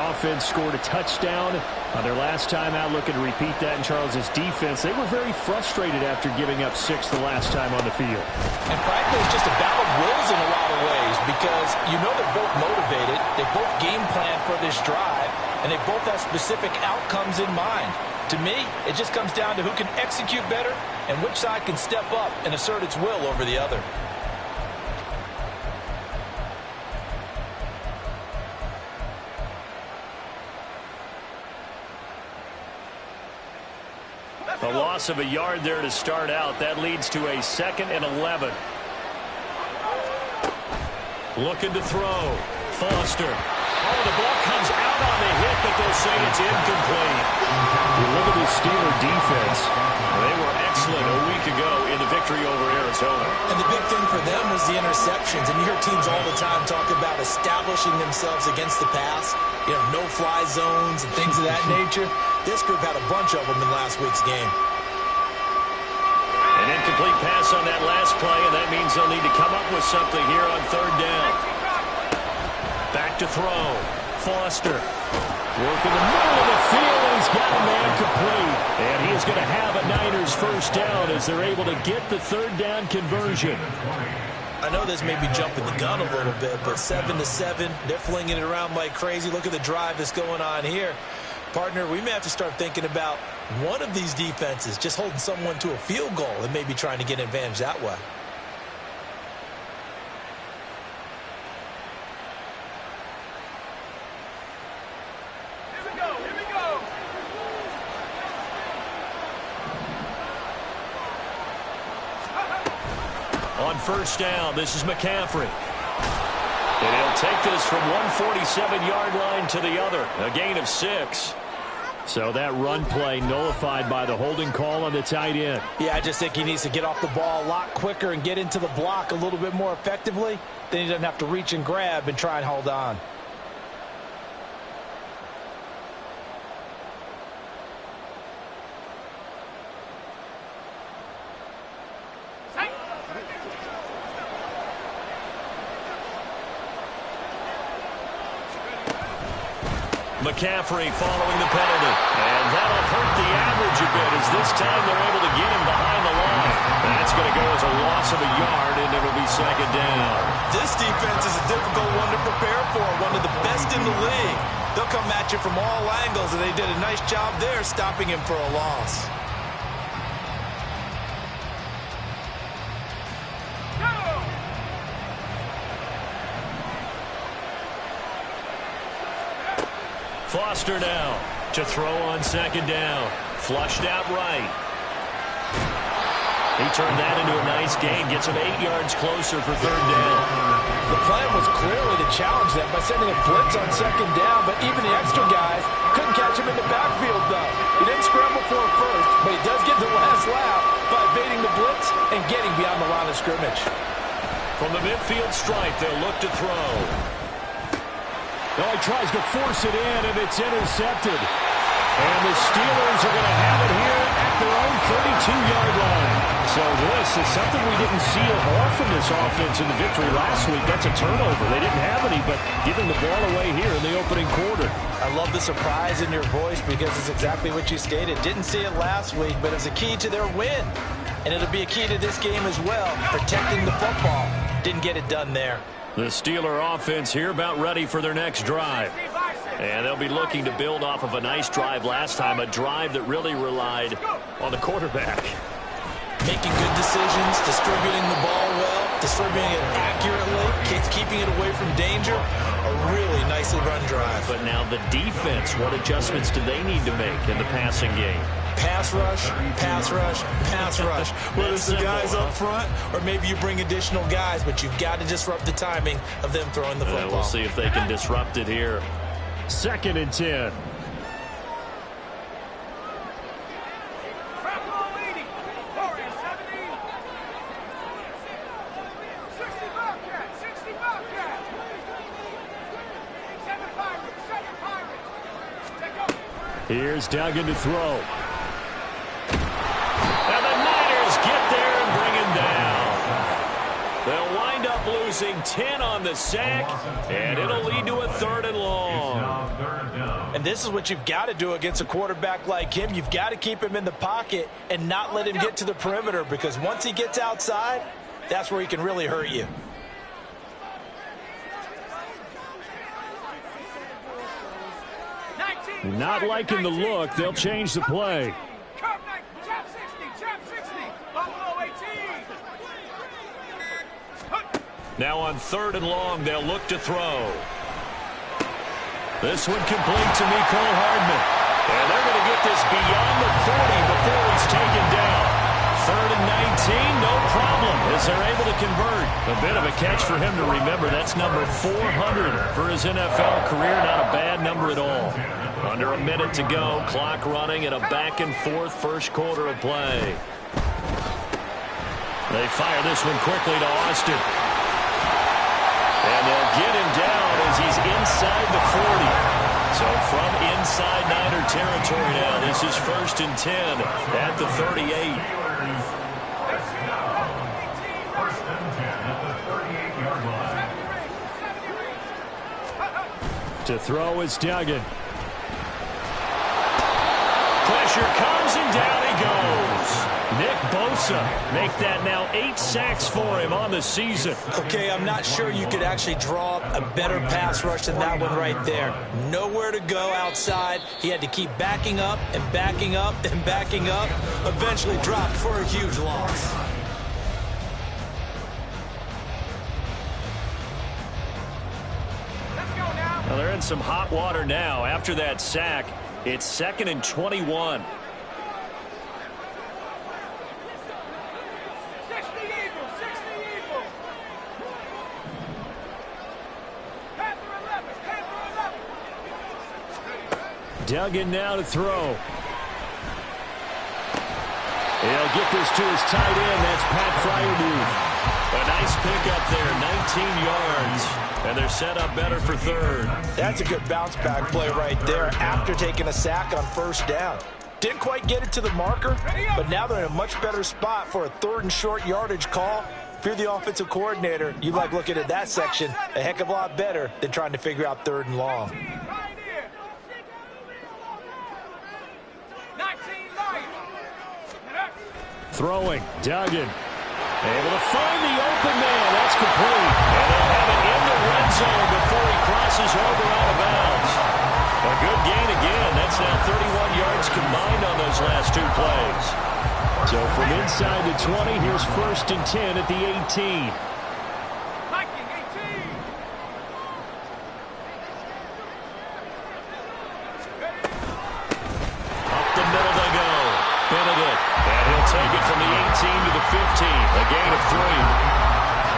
offense scored a touchdown on their last time out. Looking to repeat that in Charles's defense. They were very frustrated after giving up 6 the last time on the field. And frankly, it's just a battle of wills in a lot of ways because you know they're both motivated. They both game plan for this drive, and they both have specific outcomes in mind. To me, it just comes down to who can execute better and which side can step up and assert its will over the other. A loss of a yard there to start out. That leads to a 2nd and 11. Looking to throw. Foster. Oh, the ball comes out on the hit, but they'll say it's incomplete. You look at the Steeler defense. They were excellent a week ago in the victory over Arizona. And the big thing for them was the interceptions. And you hear teams all the time talk about establishing themselves against the pass. You know, no-fly zones and things of that nature. This group had a bunch of them in last week's game. An incomplete pass on that last play, and that means they'll need to come up with something here on 3rd down. Back to throw. Foster. Working the middle of the field, and he's got a man complete. And he is going to have a Niners first down as they're able to get the 3rd down conversion. I know this may be jumping the gun a little bit, but 7-7, they're flinging it around like crazy. Look at the drive that's going on here. Partner, we may have to start thinking about one of these defenses just holding someone to a field goal and maybe trying to get an advantage that way. Here we go. On 1st down, this is McCaffrey. And he'll take this from 147-yard line to the other. A gain of 6. So that run play nullified by the holding call on the tight end. Yeah, I just think he needs to get off the ball a lot quicker and get into the block a little bit more effectively. Then he doesn't have to reach and grab and try and hold on. McCaffrey following the penalty. And that'll hurt the average a bit as this time they're able to get him behind the line. That's going to go as a loss of a yard, and it'll be 2nd down. This defense is a difficult one to prepare for, one of the best in the league. They'll come at you from all angles, and they did a nice job there stopping him for a loss. Foster now to throw on 2nd down. Flushed out right. He turned that into a nice gain. Gets him 8 yards closer for 3rd down. The plan was clearly to challenge them by sending a blitz on 2nd down, but even the extra guys couldn't catch him in the backfield, though. He didn't scramble for it first, but he does get the last laugh by evading the blitz and getting beyond the line of scrimmage. From the midfield stripe, they'll look to throw. Oh, he tries to force it in, and it's intercepted. And the Steelers are going to have it here at their own 32-yard line. So this is something we didn't see at all from this offense in the victory last week. That's a turnover. They didn't have any, but giving the ball away here in the opening quarter. I love the surprise in your voice because it's exactly what you stated. Didn't see it last week, but it's a key to their win. And it'll be a key to this game as well, protecting the football. Didn't get it done there. The Steeler offense here about ready for their next drive. And they'll be looking to build off of a nice drive last time, a drive that really relied on the quarterback. Making good decisions, distributing the ball well, distributing it accurately, keeping it away from danger. A really nicely run drive. But now the defense, what adjustments do they need to make in the passing game? Pass rush, pass rush, pass rush. Whether it's the guys up front or maybe you bring additional guys, but you've got to disrupt the timing of them throwing the football. We'll see if they can disrupt it here. 2nd and 10. Here's Duggan to throw. And the Niners get there and bring him down. They'll wind up losing 10 on the sack, and it'll lead to a 3rd and long. And this is what you've got to do against a quarterback like him. You've got to keep him in the pocket and not let him get to the perimeter, because once he gets outside, that's where he can really hurt you. Not liking the look. They'll change the play. Now on 3rd and long, they'll look to throw. This one complete to Mecole Hardman. And they're going to get this beyond the 40 before he's taken down. 3rd and 19, no problem, as they're able to convert. A bit of a catch for him to remember. That's number 400 for his NFL career. Not a bad number at all. Under a minute to go, clock running, and a back-and-forth first quarter of play. They fire this one quickly to Austin. And they'll get him down as he's inside the 40. So from inside Niner territory now, this is 1st and 10 at the 38. To throw is Duggan. Pressure comes and down he goes. Nick Bosa make that now 8 sacks for him on the season. Okay, I'm not sure you could actually draw up a better pass rush than that one right there. Nowhere to go outside. He had to keep backing up and backing up and backing up. Eventually dropped for a huge loss. Well, they're in some hot water now. After that sack, it's 2nd and 21. Duggan now to throw. He'll get this to his tight end. That's Pat Freiermuth. A nice pickup there, 19 yards. And they're set up better for 3rd. That's a good bounce back play right there after taking a sack on 1st down. Didn't quite get it to the marker, but now they're in a much better spot for a 3rd and short yardage call. If you're the offensive coordinator, you like looking at that section a heck of a lot better than trying to figure out 3rd and long. Throwing, Duggan. Able to find the open man. That's complete. And they'll have it in the red zone before he crosses over out of bounds. A good gain again. That's now 31 yards combined on those last 2 plays. So from inside the 20, here's 1st and 10 at the 18. Up the middle they go. Benedict. And he'll take it from the 18 to the 15. A gain of 3.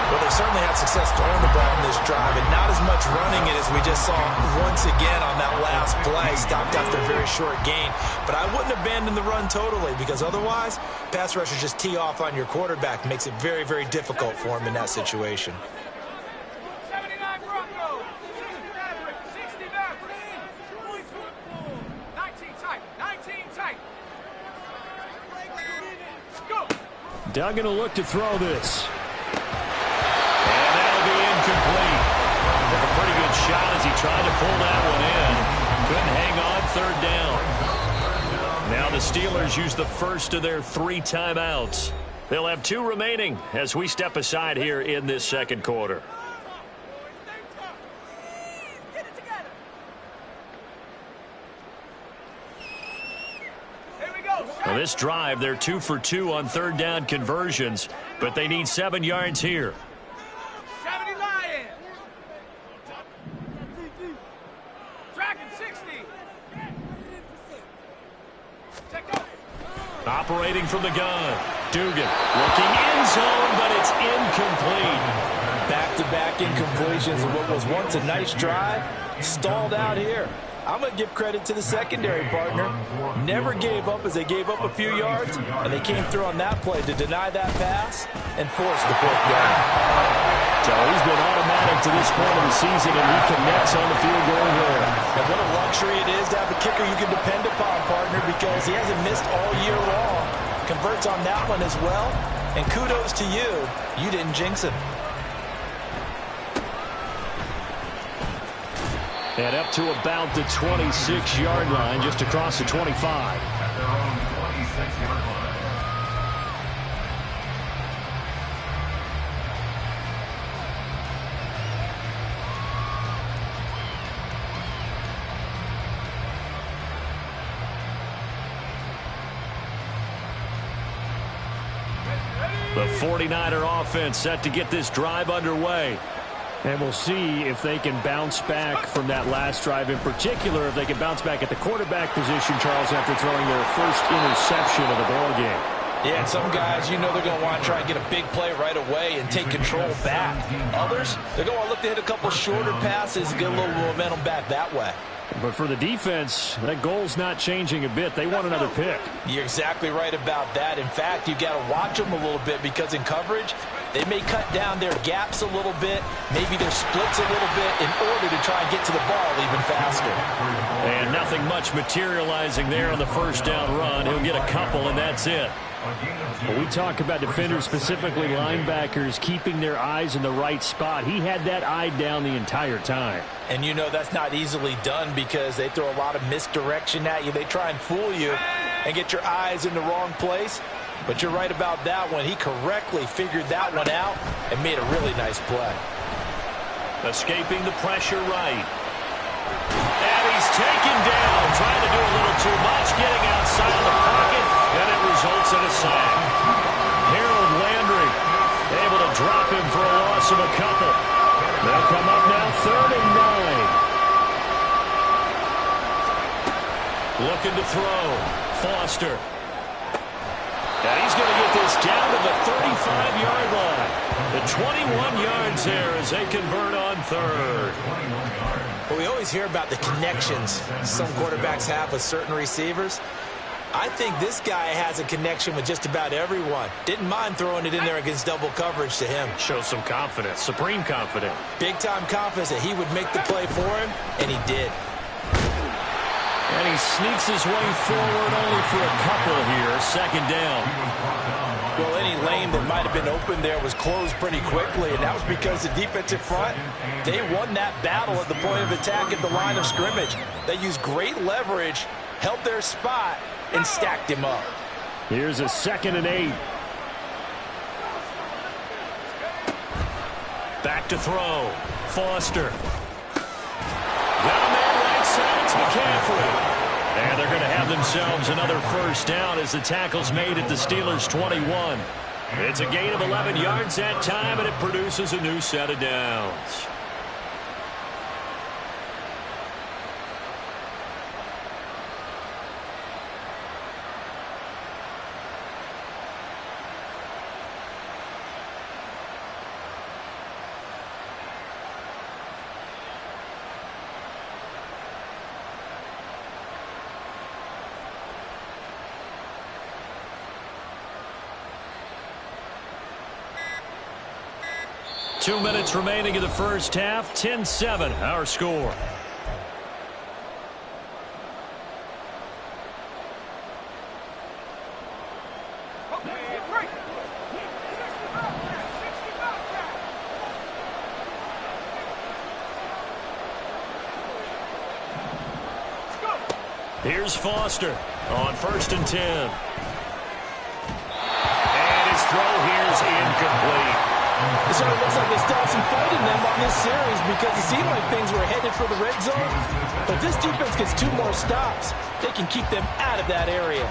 Well, they certainly had success throwing the ball in this drive, and not as much running it as we just saw once again on that last play. Stopped after a very short gain. But I wouldn't abandon the run totally, because otherwise, pass rushers just tee off on your quarterback. Makes it very, very difficult for him in that situation. Duggan will look to throw this. And that'll be incomplete. Took a pretty good shot as he tried to pull that one in. Couldn't hang on 3rd down. Now the Steelers use the first of their 3 timeouts. They'll have 2 remaining as we step aside here in this 2nd quarter. Well, this drive, they're 2 for 2 on 3rd down conversions, but they need 7 yards here. 70 Lions. Dragon 60. Operating from the gun. Dugan looking end zone, but it's incomplete. Back-to-back incompletions of what was once a nice drive. Stalled out here. I'm going to give credit to the secondary partner. Never gave up as they gave up a few yards, and they came through on that play to deny that pass and force the 4th down. So he's been automatic to this point of the season, and he connects on the field goal here. And what a luxury it is to have a kicker you can depend upon, partner, because he hasn't missed all year long. Converts on that one as well, and kudos to you. You didn't jinx him. And up to about the 26-yard line, just across the 25. At their own 26-yard line. The 49er offense set to get this drive underway. And we'll see if they can bounce back from that last drive, in particular if they can bounce back at the quarterback position, Charles, after throwing their first interception of the ball game. Yeah, and some guys, you know they're going to want to try and get a big play right away and take control back. Others, they're going to look to hit a couple shorter passes and get a little momentum back that way. But for the defense, that goal's not changing a bit. They want another pick. You're exactly right about that. In fact, you got to watch them a little bit because in coverage, they may cut down their gaps a little bit, maybe their splits a little bit in order to try and get to the ball even faster. And nothing much materializing there on the first down run. He'll get a couple, and that's it. When we talk about defenders, specifically linebackers, keeping their eyes in the right spot, he had that eye down the entire time. And you know that's not easily done because they throw a lot of misdirection at you. They try and fool you and get your eyes in the wrong place. But you're right about that one. He correctly figured that one out and made a really nice play. Escaping the pressure right. And he's taken down, trying to do a little too much, getting outside of the pocket, and it results in a sack. Harold Landry able to drop him for a loss of a couple. They'll come up now 3rd and 9. Looking to throw. Foster. And he's going to get this down to the 35-yard line. The 21 yards there as they convert on 3rd. Well, we always hear about the connections some quarterbacks have with certain receivers. I think this guy has a connection with just about everyone. Didn't mind throwing it in there against double coverage to him. Shows some confidence, supreme confidence. Big-time confidence that he would make the play for him, and he did. And he sneaks his way forward only for a couple here. 2nd down. Well, any lane that might have been open there was closed pretty quickly, and that was because the defensive front, they won that battle at the point of attack at the line of scrimmage. They used great leverage, held their spot, and stacked him up. Here's a 2nd and 8. Back to throw. Foster. Got a man right side. It's McCaffrey. And they're going to have themselves another first down as the tackle's made at the Steelers' 21. It's a gain of 11 yards that time, and it produces a new set of downs. Two minutes remaining in the first half. 10-7, our score. Here's Foster on 1st and 10. And his throw here is incomplete. It certainly looks like they still have some fight in them on this series because it seemed like things were headed for the red zone. But this defense gets 2 more stops. They can keep them out of that area.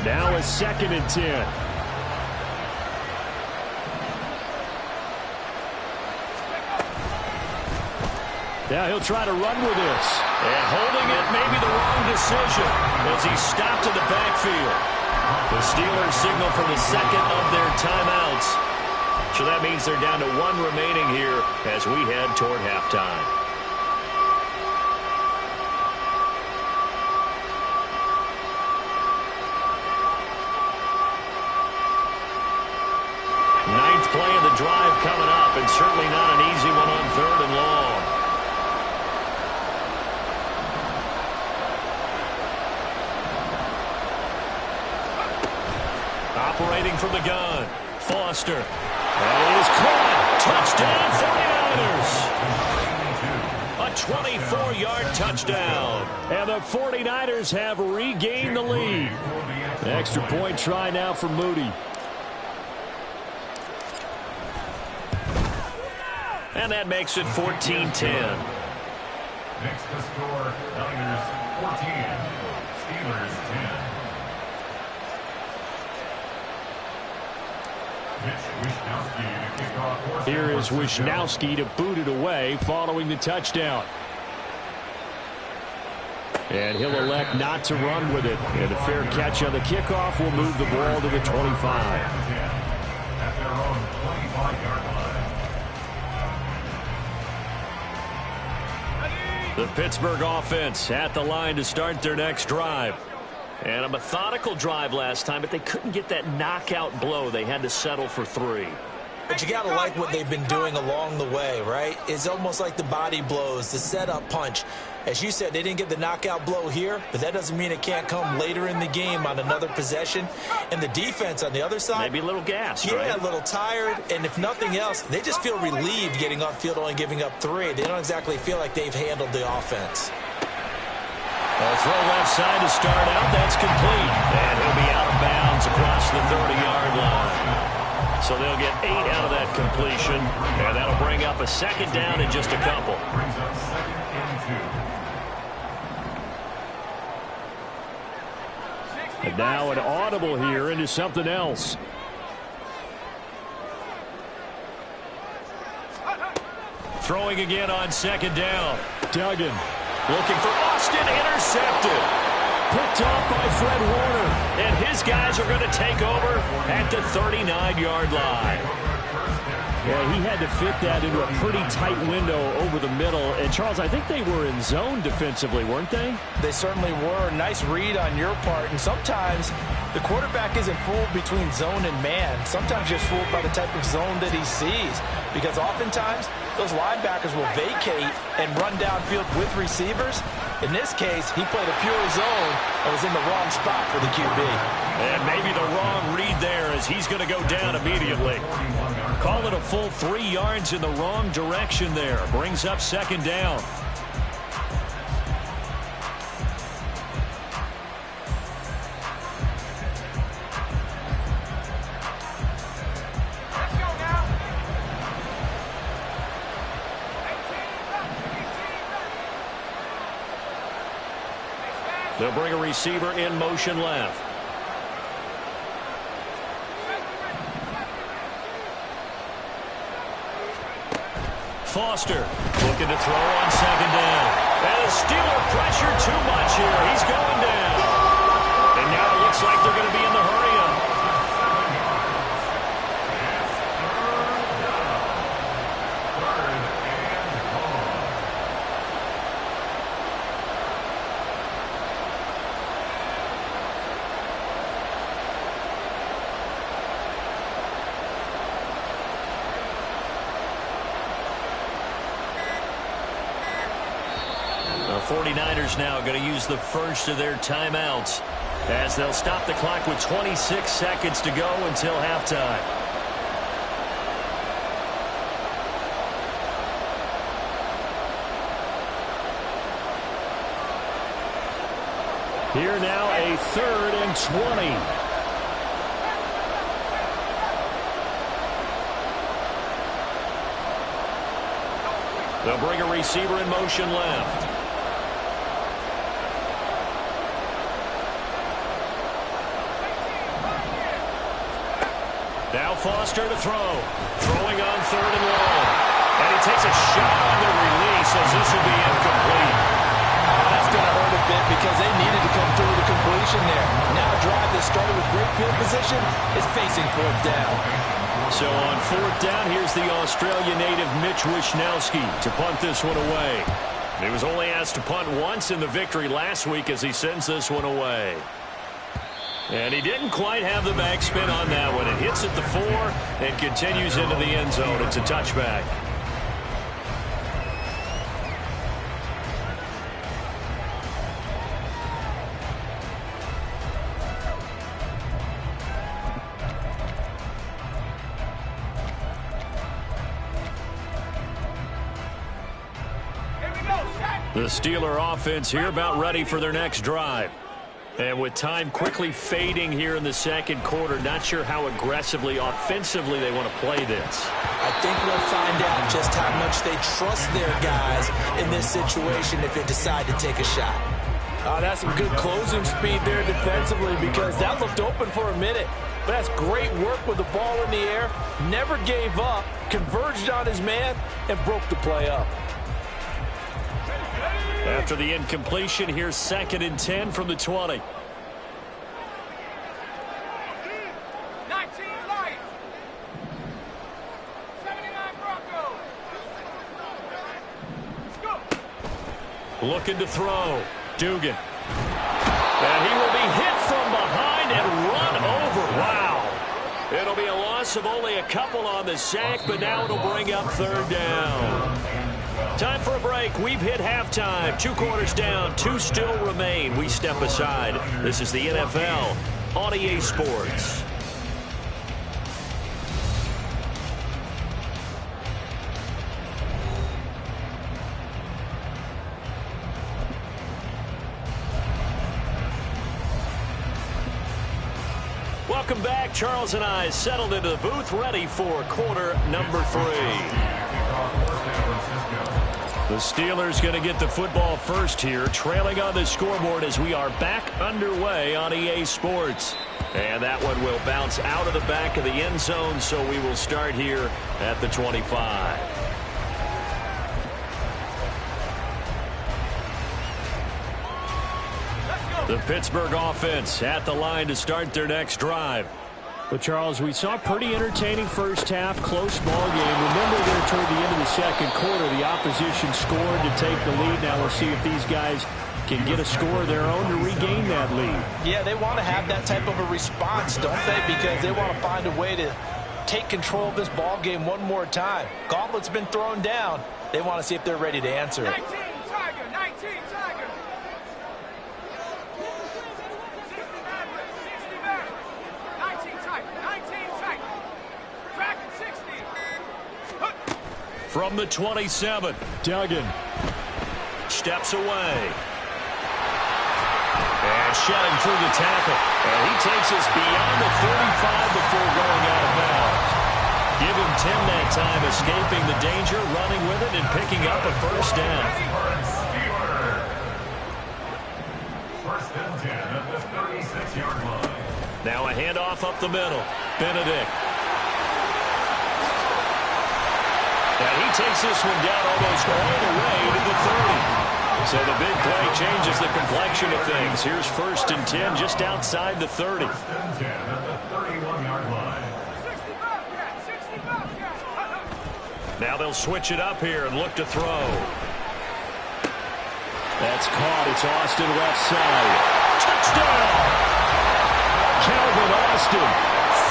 Now a 2nd and 10. Now he'll try to run with this. And holding it may be the wrong decision as he's stopped in the backfield. The Steelers signal for the 2nd of their timeouts. So that means they're down to 1 remaining here as we head toward halftime. Ninth play of the drive coming up, and certainly not an easy one on 3rd and long. Operating from the gun, Foster. And it is caught. Touchdown, 49ers. A 24-yard touchdown. And the 49ers have regained the lead. An extra point try now for Moody. And that makes it 14-10. Next to score, Niners 14, Steelers 10. Here is Wishnowsky to boot it away following the touchdown. And he'll elect not to run with it. And a fair catch on the kickoff will move the ball to the 25. At their own 25-yard line. The Pittsburgh offense at the line to start their next drive. And a methodical drive last time, but they couldn't get that knockout blow. They had to settle for 3. But you got to like what they've been doing along the way, right? It's almost like the body blows, the setup punch. As you said, they didn't get the knockout blow here, but that doesn't mean it can't come later in the game on another possession. And the defense on the other side, maybe a little gassed, yeah, right? A little tired. And if nothing else, they just feel relieved getting off field, only giving up 3. They don't exactly feel like they've handled the offense. A throw left side to start out. That's complete. And he'll be out of bounds across the 30-yard line. So they'll get 8 out of that completion. And that'll bring up a second down in just a couple. Brings up second and 2. And now an audible here into something else. Throwing again on second down. Duggan looking for Austin, intercepted. Picked off by Fred Warner. And his guys are going to take over at the 39-yard line. Yeah, he had to fit that into a pretty tight window over the middle. And, Charles, I think they were in zone defensively, weren't they? They certainly were. Nice read on your part. And sometimes the quarterback isn't fooled between zone and man. Sometimes just fooled by the type of zone that he sees. Because oftentimes those linebackers will vacate and run downfield with receivers. In this case, he played a pure zone and was in the wrong spot for the QB. And maybe the wrong read there as he's going to go down immediately. Call it a full 3 yards in the wrong direction there. Brings up second down. They'll bring a receiver in motion left. Foster looking to throw on second down. And the Steeler pressure too much here. He's going down. And now it looks like they're going to be in the hurry-up. The 49ers now going to use the first of their timeouts as they'll stop the clock with 26 seconds to go until halftime. Here now a 3rd and 20. They'll bring a receiver in motion left. Now Foster to throw. Throwing on 3rd and long. And he takes a shot on the release as this will be incomplete. That's going to hurt a bit because they needed to come through the completion there. Now a drive that started with great field position is facing 4th down. So on 4th down, here's the Australia native Mitch Wishnowsky to punt this one away. He was only asked to punt once in the victory last week as he sends this one away. And he didn't quite have the backspin on that one. It hits at the 4 and continues into the end zone. It's a touchback. The Steeler offense here about ready for their next drive. And with time quickly fading here in the second quarter, not sure how aggressively, offensively they want to play this. I think we'll find out just how much they trust their guys in this situation if they decide to take a shot. That's some good closing speed there defensively because that looked open for a minute. But that's great work with the ball in the air. Never gave up, converged on his man, and broke the play up. After the incompletion, here's 2nd and 10 from the 20. 19 Lions. 79 Broncos. Let's go. Looking to throw. Dugan. And he will be hit from behind and run over. Wow. It'll be a loss of only a couple on the sack, but now it'll bring up 3rd down. Time for a break. We've hit halftime. 2 quarters down. 2 still remain. We step aside. This is the NFL on EA Sports. Welcome back. Charles and I settled into the booth, ready for quarter number 3. The Steelers going to get the football first here, trailing on the scoreboard as we are back underway on EA Sports. And that one will bounce out of the back of the end zone, so we will start here at the 25. The Pittsburgh offense at the line to start their next drive. Well, Charles, we saw a pretty entertaining first half, close ball game. Remember there toward the end of the second quarter, the opposition scored to take the lead. Now we'll see if these guys can get a score of their own to regain that lead. Yeah, they want to have that type of a response, don't they? Because they want to find a way to take control of this ball game one more time. Gauntlet's been thrown down. They want to see if they're ready to answer it. 19 Tiger, 19 Tiger. 19 Tiger, 19 Tiger. Dragon 60. From the 27, Duggan steps away. And shedding through the tackle. And he takes us beyond the 35 before going out of bounds. Give him 10 that time, escaping the danger, running with it, and picking up a first down. First and 10 at the 36-yard line. Now a handoff up the middle. Benedict. And he takes this one down almost all the way to the 30. So the big play changes the complexion of things. Here's 1st and 10 just outside the 30. First and 10 at the 31-yard line. 60 Bobcat, 60 Bobcat. Now they'll switch it up here and look to throw. That's caught. It's Austin left side. Touchdown! Calvin Austin,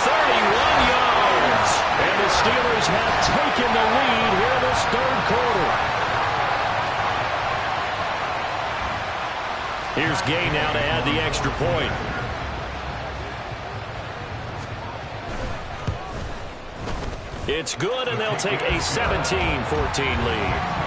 31 yards. And the Steelers have taken the lead here in this 3rd quarter. Here's Gay now to add the extra point. It's good, and they'll take a 17-14 lead.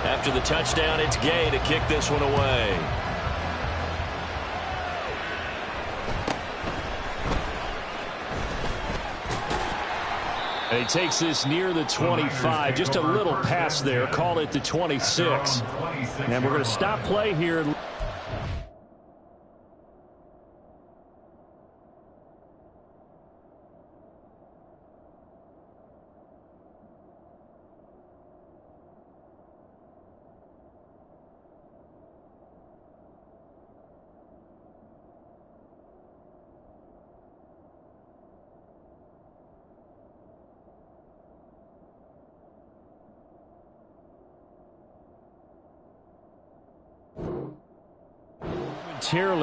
After the touchdown, it's Gay to kick this one away. And he takes this near the 25, just a little pass there, call it the 26. And we're going to stop play here.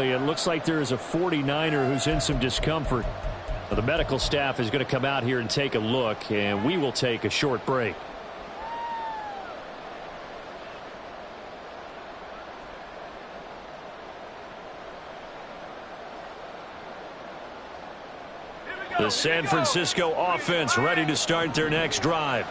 It looks like there is a 49er who's in some discomfort. The medical staff is going to come out here and take a look, and we will take a short break. The San Francisco offense ready to start their next drive.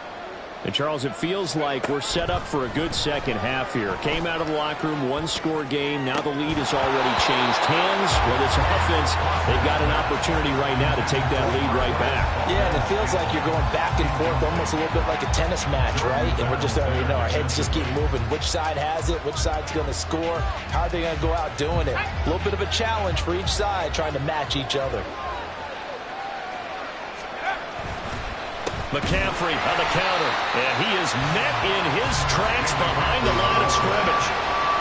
And, Charles, it feels like we're set up for a good second half here. Came out of the locker room, one-score game. Now the lead has already changed hands. Well, this offense, they've got an opportunity right now to take that lead right back. Yeah, and it feels like you're going back and forth almost a little bit like a tennis match, right? And we're just, our heads just keep moving. Which side has it? Which side's going to score? How are they going to go out doing it? A little bit of a challenge for each side trying to match each other. McCaffrey on the counter, and he is met in his tracks behind the line of scrimmage.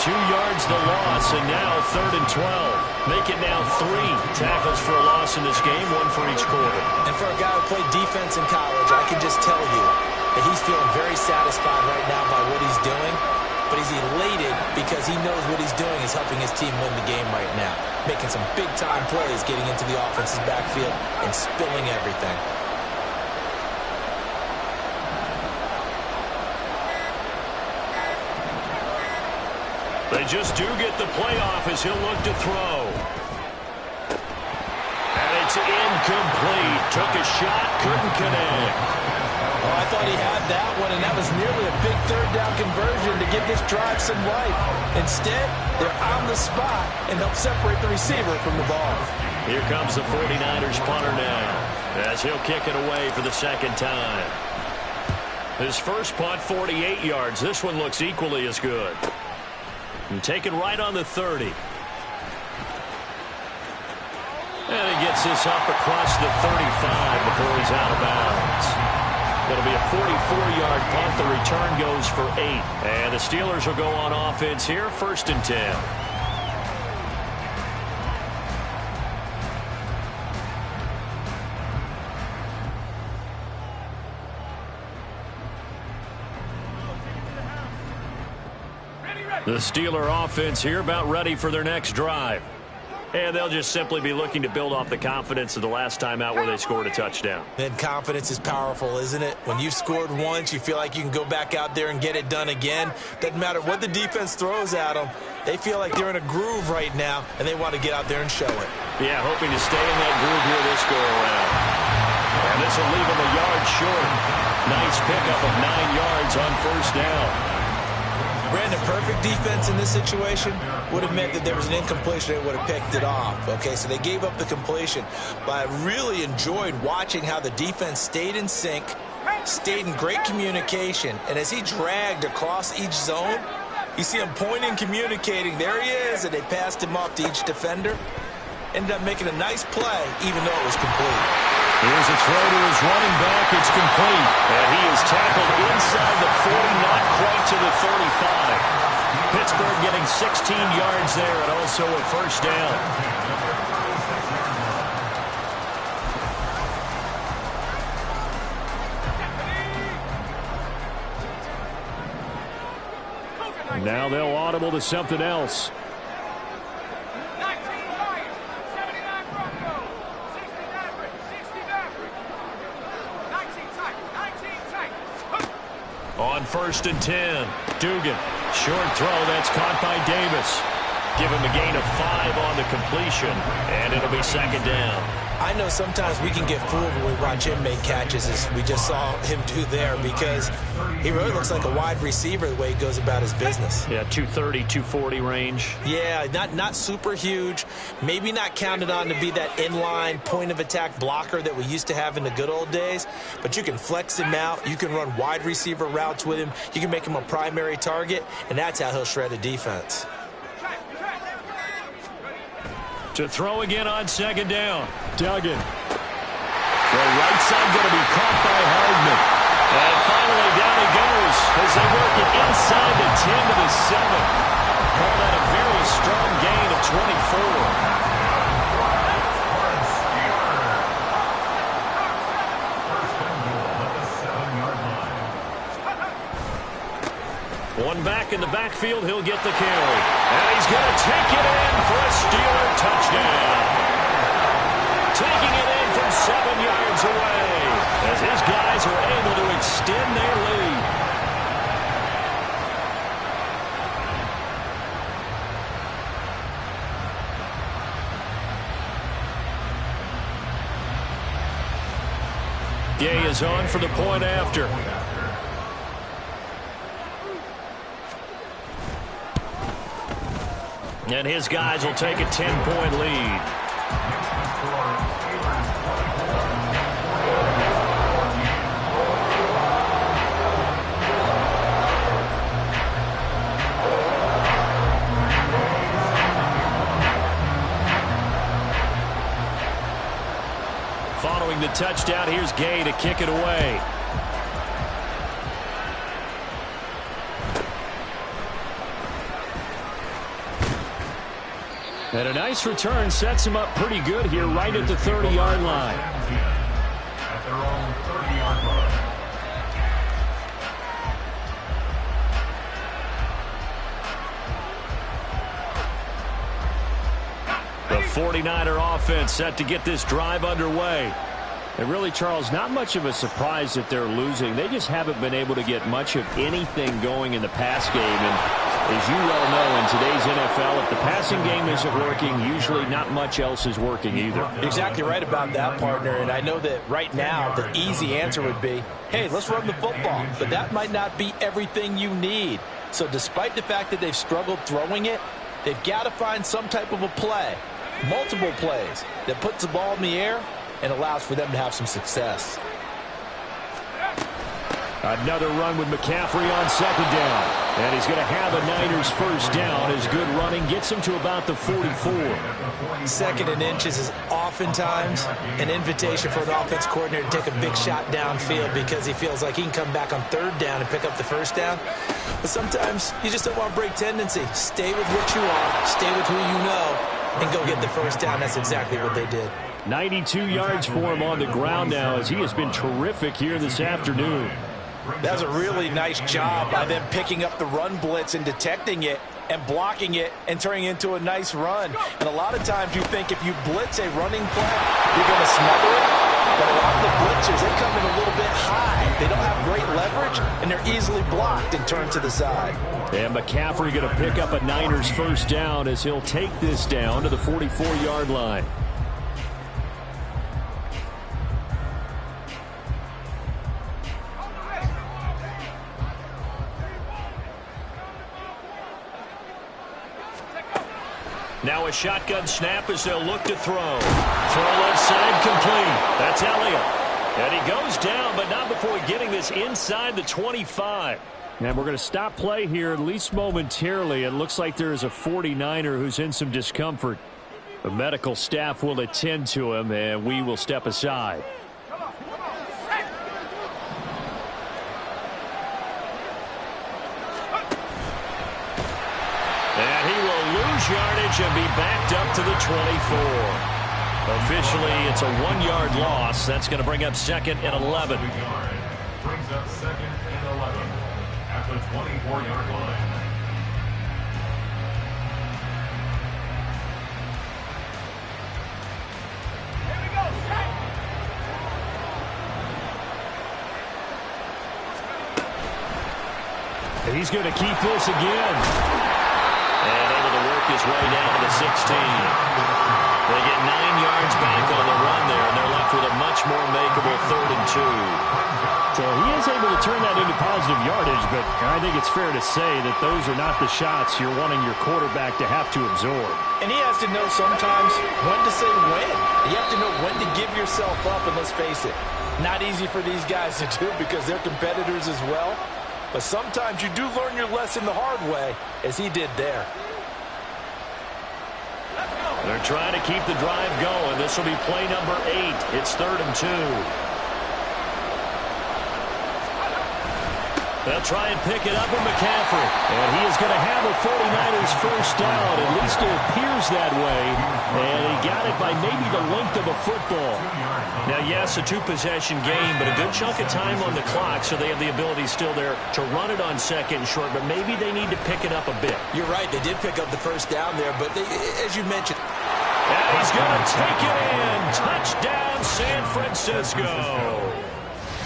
2 yards the loss, and now 3rd and 12. Make it now 3 tackles for a loss in this game, 1 for each quarter. And for a guy who played defense in college, I can just tell you that he's feeling very satisfied right now by what he's doing, but he's elated because he knows what he's doing is helping his team win the game right now, making some big-time plays, getting into the offense's backfield and spilling everything. They just do get the playoff as he'll look to throw. And it's incomplete. Took a shot, couldn't connect. Oh, I thought he had that one, and that was nearly a big third down conversion to give this drive some life. Instead, they're on the spot and help separate the receiver from the ball. Here comes the 49ers punter now as he'll kick it away for the second time. His first punt, 48 yards. This one looks equally as good. And taken right on the 30. And he gets this up across the 35 before he's out of bounds. It'll be a 44-yard punt. The return goes for 8. And the Steelers will go on offense here, 1st and 10. The Steeler offense here about ready for their next drive. And they'll just simply be looking to build off the confidence of the last time out where they scored a touchdown. And confidence is powerful, isn't it? When you've scored once, you feel like you can go back out there and get it done again. Doesn't matter what the defense throws at them. They feel like they're in a groove right now, and they want to get out there and show it. Yeah, hoping to stay in that groove here this go-around. And this will leave them a yard short. Nice pickup of 9 yards on 1st down. Brandon, perfect defense in this situation would have meant that there was an incompletion and would have picked it off. Okay, so they gave up the completion. But I really enjoyed watching how the defense stayed in sync, stayed in great communication. And as he dragged across each zone, you see him pointing, communicating. There he is, and they passed him off to each defender. Ended up making a nice play, even though it was complete. Here's a throw to his running back. It's complete. And he is tackled inside the 40, not quite to the 35. Pittsburgh getting 16 yards there and also a 1st down. Now they'll audible to something else. 19 Lions, 79 Broncos, 69 Ravens, 60 Mavericks, 19 Titans, 19 Titans. On 1st and 10, Dugan. Short throw, that's caught by Davis. Give him a gain of 5 on the completion, and it'll be 2nd down. I know sometimes we can get fooled when we watch him make catches, as we just saw him do there, because he really looks like a wide receiver the way he goes about his business. Yeah, 230, 240 range. Yeah, not super huge. Maybe not counted on to be that inline point-of-attack blocker that we used to have in the good old days, but you can flex him out. You can run wide receiver routes with him. You can make him a primary target, and that's how he'll shred a defense. To throw again on 2nd down. Duggan. The right side going to be caught by Hardman. And finally down he goes as they work it inside the 10 to the 7. Call that a very strong gain of 24. One back in the backfield, he'll get the carry. And he's going to take it in for a Steeler touchdown. Taking it in from 7 yards away as his guys are able to extend their lead. Gay is on for the point after. And his guys will take a 10-point lead. Following the touchdown, here's Gay to kick it away. And a nice return sets him up pretty good here right at the 30-yard line. At their own 30-yard line. The 49er offense set to get this drive underway. And really, Charles, not much of a surprise that they're losing. They just haven't been able to get much of anything going in the pass game. And as you well know, in today's NFL, if the passing game isn't working, usually not much else is working either. Exactly right about that, partner. And I know that right now the easy answer would be, hey, let's run the football. But that might not be everything you need. So despite the fact that they've struggled throwing it, they've got to find some type of a play, multiple plays, that puts the ball in the air and allows for them to have some success. Another run with McCaffrey on second down. And he's going to have a Niners first down as good running gets him to about the 44. Second and inches is oftentimes an invitation for an offense coordinator to take a big shot downfield because he feels like he can come back on third down and pick up the first down. But sometimes you just don't want to break tendency. Stay with what you are, stay with who you know, and go get the first down. That's exactly what they did. 92 yards for him on the ground now as he has been terrific here this afternoon. That was a really nice job by them picking up the run blitz and detecting it and blocking it and turning it into a nice run. And a lot of times you think if you blitz a running play, you're going to smother it. But a lot of the blitzers, they come in a little bit high. They don't have great leverage, and they're easily blocked and turned to the side. And McCaffrey going to pick up a Niners first down as he'll take this down to the 44-yard line. Now a shotgun snap as they'll look to throw. Throw left side complete. That's Elliott. And he goes down, but not before getting this inside the 25. And we're going to stop play here, at least momentarily. It looks like there is a 49er who's in some discomfort. The medical staff will attend to him, and we will step aside. And he will lose yardage and be backed up to the 24. Officially, it's a 1-yard loss. That's going to bring up second and 11. Brings up second and 11 at the 24-yard line. Here we go, set. And he's going to keep this again. And able to work his way down to the 16. They get 9 yards back on the run there, and they're left with a much more makeable 3rd and 2. So he is able to turn that into positive yardage, but I think it's fair to say that those are not the shots you're wanting your quarterback to have to absorb. And he has to know sometimes when to say when. You have to know when to give yourself up, and let's face it, not easy for these guys to do because they're competitors as well. But sometimes you do learn your lesson the hard way, as he did there. They're trying to keep the drive going. This will be play number 8. It's 3rd and 2. They'll try and pick it up with McCaffrey. And he is going to have a 49ers first down. At least it appears that way. And he got it by maybe the length of a football. Now, yes, a 2-possession game, but a good chunk of time on the clock, so they have the ability still there to run it on second and short, but maybe they need to pick it up a bit. You're right. They did pick up the first down there, but they, as you mentioned. And he's going to take it in. Touchdown, San Francisco.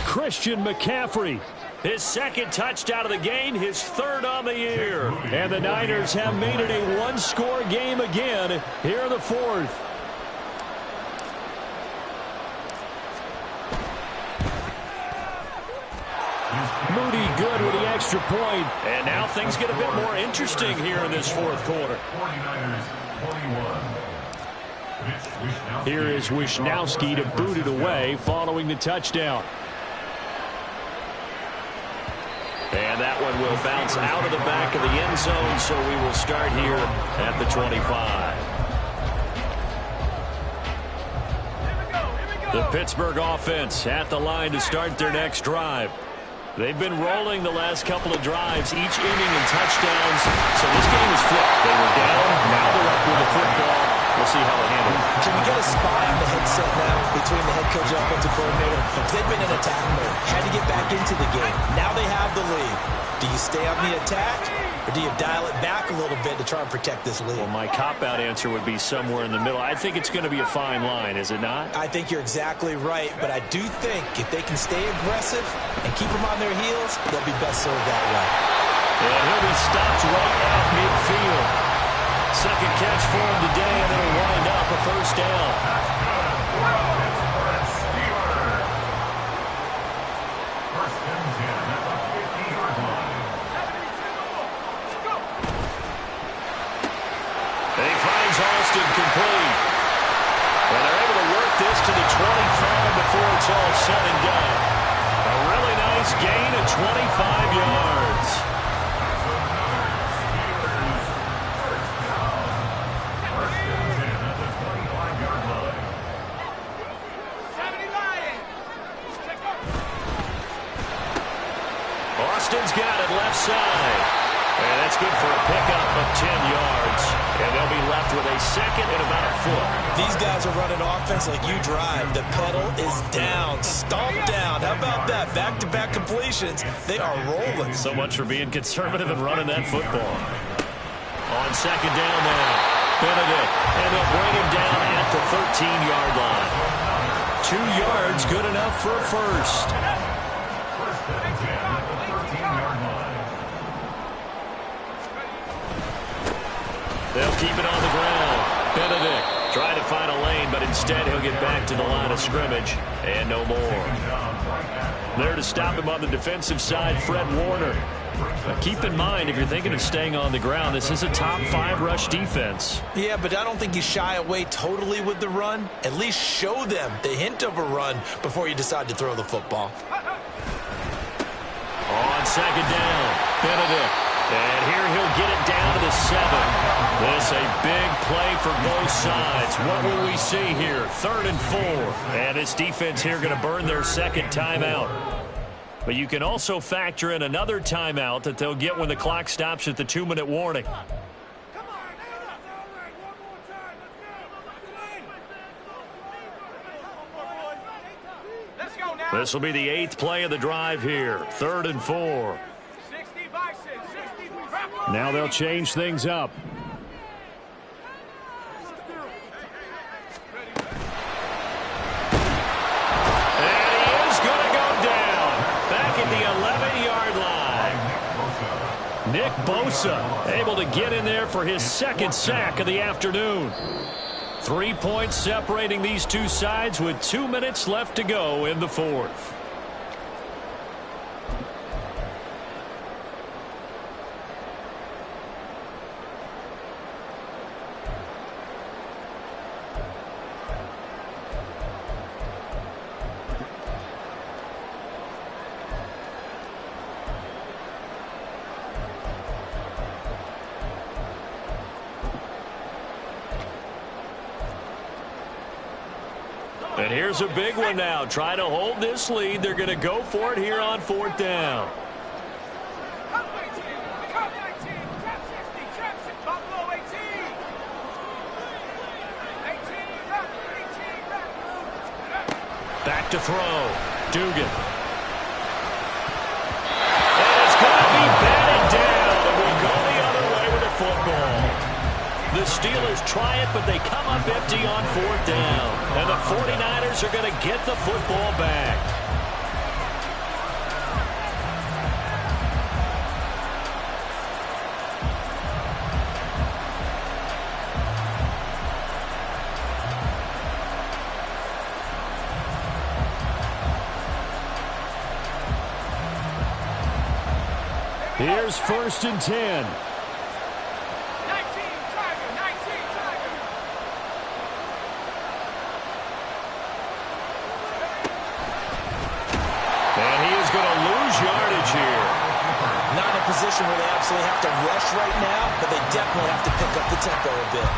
Christian McCaffrey. His second touchdown of the game, his 3rd on the year. And the Niners have made it a 1-score game again here in the 4th. Moody good with the extra point. And now things get a bit more interesting here in this fourth quarter. 49ers 21. Here is Wishnowsky to boot it away following the touchdown. And that one will bounce out of the back of the end zone, so we will start here at the 25. The Pittsburgh offense at the line to start their next drive. They've been rolling the last couple of drives, each inning in touchdowns. So this game is flipped. They were down, now they're up with the football. We'll see how they handle it. Can we get a spy on the headset now between the head coach and offensive coordinator? They've been in attack mode, had to get back into the game. Now they have the lead. Do you stay on the attack, or do you dial it back a little bit to try and protect this lead? Well, my cop-out answer would be somewhere in the middle. I think it's going to be a fine line, is it not? I think you're exactly right, but I do think if they can stay aggressive and keep them on their heels, they'll be best served that way. And he'll be stopped right at midfield. Second catch for him today, and it'll wind up a first down. First and 10 at the 50-yard line. And he finds Austin complete. And they're able to work this to the 25 before it's all said and done. A really nice gain of 25 yards. Austin's got it left side. And that's good for a pickup of 10 yards. And they'll be left with a second and about a foot. These guys are running offense like you drive. The pedal is down, stomped down. How about that? Back-to-back completions. They are rolling. So much for being conservative and running that football. On second down now, Benedict. And they'll bring him down at the 13-yard line. 2 yards, good enough for a first. First and 10 at the 13-yard line. They'll keep it on the ground. Benedict trying to find a lane, but instead he'll get back to the line of scrimmage. And no more. There to stop him on the defensive side, Fred Warner. Now keep in mind, if you're thinking of staying on the ground, this is a top 5 rush defense. Yeah, but I don't think you shy away totally with the run. At least show them the hint of a run before you decide to throw the football. On second down, Benedict. And here he'll get it down to the 7. This a big play for both sides. What will we see here? 3rd and 4. And this defense here going to burn their second timeout. But you can also factor in another timeout that they'll get when the clock stops at the 2-minute warning. This will be the 8th play of the drive here. 3rd and 4. Now they'll change things up. And he is going to go down. Back at the 11-yard line. Nick Bosa able to get in there for his second sack of the afternoon. 3 points separating these two sides with 2 minutes left to go in the fourth. And here's a big one now. Try to hold this lead. They're going to go for it here on 4th down. Back to throw. Dugan. And it's going to be batted down. And we'll go the other way with the football. The Steelers try it, but they come up empty on 4th down. And the 49ers are going to get the football back. Here's 1st and 10. 19, Tiger, 19, Tiger. And he is going to lose yardage here. Not in a position where they absolutely have to rush right now, but they definitely have to pick up the tempo a bit.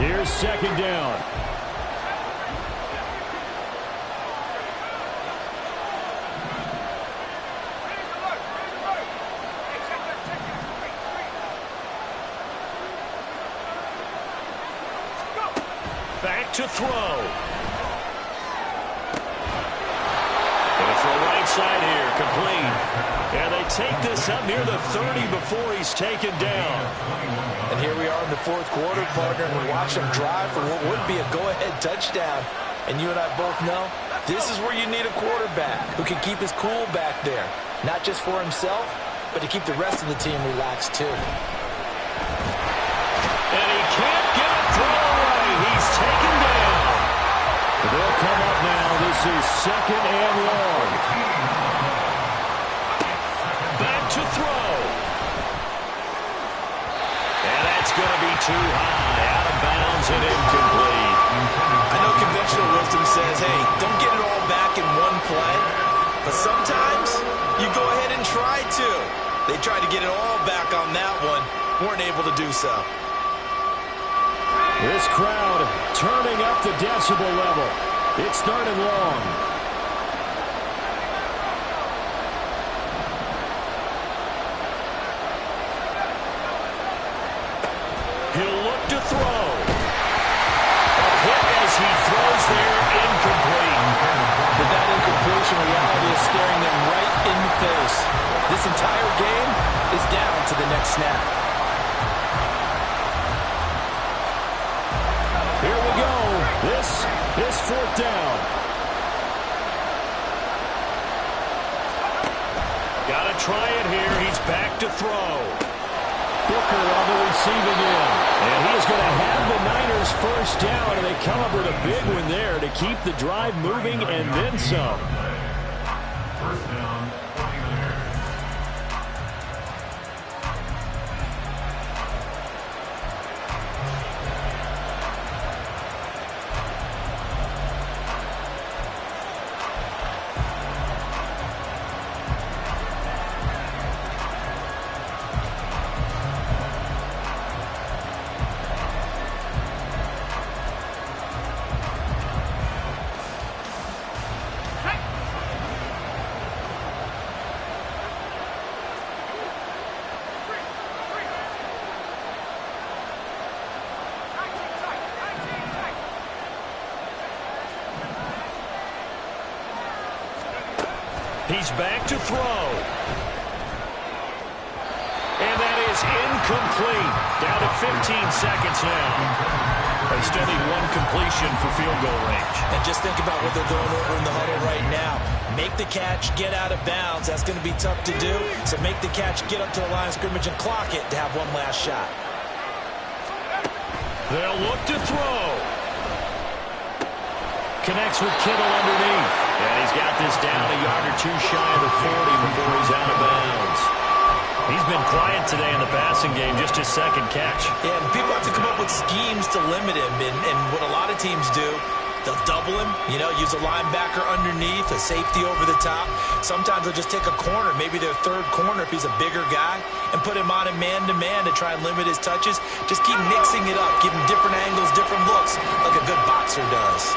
Here's 2nd down. Back to throw. Gonna throw right side here, complete. And they take this up near the 30 before he's taken down. And here we are in the 4th quarter, partner, and we watch them drive for what would be a go-ahead touchdown. And you and I both know this is where you need a quarterback who can keep his cool back there. Not just for himself, but to keep the rest of the team relaxed too. And he can't get a throw away. He's taken down. They'll come up now. This is 2nd and long. Back to throw. And that's going to be too high. Out of bounds and incomplete. I know conventional wisdom says, hey, don't get it all back in one play. But sometimes you go ahead and try to. They tried to get it all back on that one. Weren't able to do so. This crowd turning up the decibel level. It's 3rd and long. He'll look to throw. A hit as he throws there, incomplete. But that incompletion reality is staring them right in the face. This entire game is down to the next snap. Here we go. This is 4th down. Got to try it here. He's back to throw. Booker on the receiving end. And he's going to have the Niners 1st down, and they come up with a big one there to keep the drive moving and then some. 1st down, 49ers. He's back to throw. And that is incomplete. Down to 15 seconds now. They still need one completion for field goal range. And just think about what they're going over in the huddle right now. Make the catch, get out of bounds. That's going to be tough to do. So make the catch, get up to the line of scrimmage, and clock it to have one last shot. They'll look to throw. Connects with Kittle underneath. And he's got this down a yard or two shy of the 40 before he's out of bounds. He's been quiet today in the passing game, just his 2nd catch. Yeah, and people have to come up with schemes to limit him. And what a lot of teams do, they'll double him, use a linebacker underneath, a safety over the top. Sometimes they'll just take a corner, maybe their 3rd corner if he's a bigger guy, and put him on a man-to-man to try and limit his touches. Just keep mixing it up, give him different angles, different looks, like a good boxer does.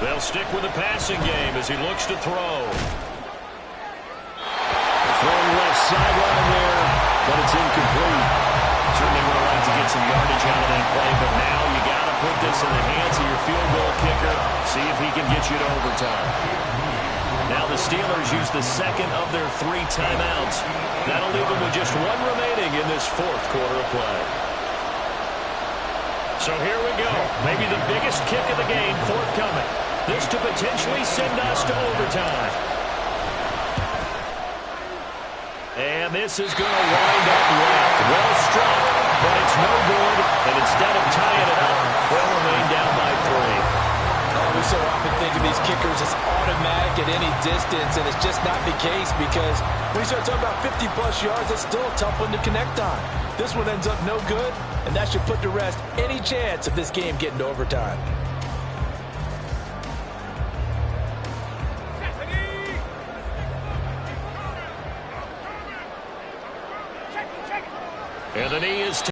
They'll stick with the passing game as he looks to throw. Throwing left sideline there, but it's incomplete. Certainly would have liked to get some yardage out of that play, but now you got to put this in the hands of your field goal kicker, see if he can get you to overtime. Now the Steelers use the 2nd of their 3 timeouts. That'll leave them with just 1 remaining in this 4th quarter of play. So here we go. Maybe the biggest kick of the game forthcoming. This to potentially send us to overtime. And this is going to wind up left. Well struck, but it's no good. And instead of tying it up, they'll remain down by 3. We so often think of these kickers as automatic at any distance, and it's just not the case because when you start talking about 50-plus yards, it's still a tough one to connect on. This one ends up no good, and that should put to rest any chance of this game getting to overtime. And the knee is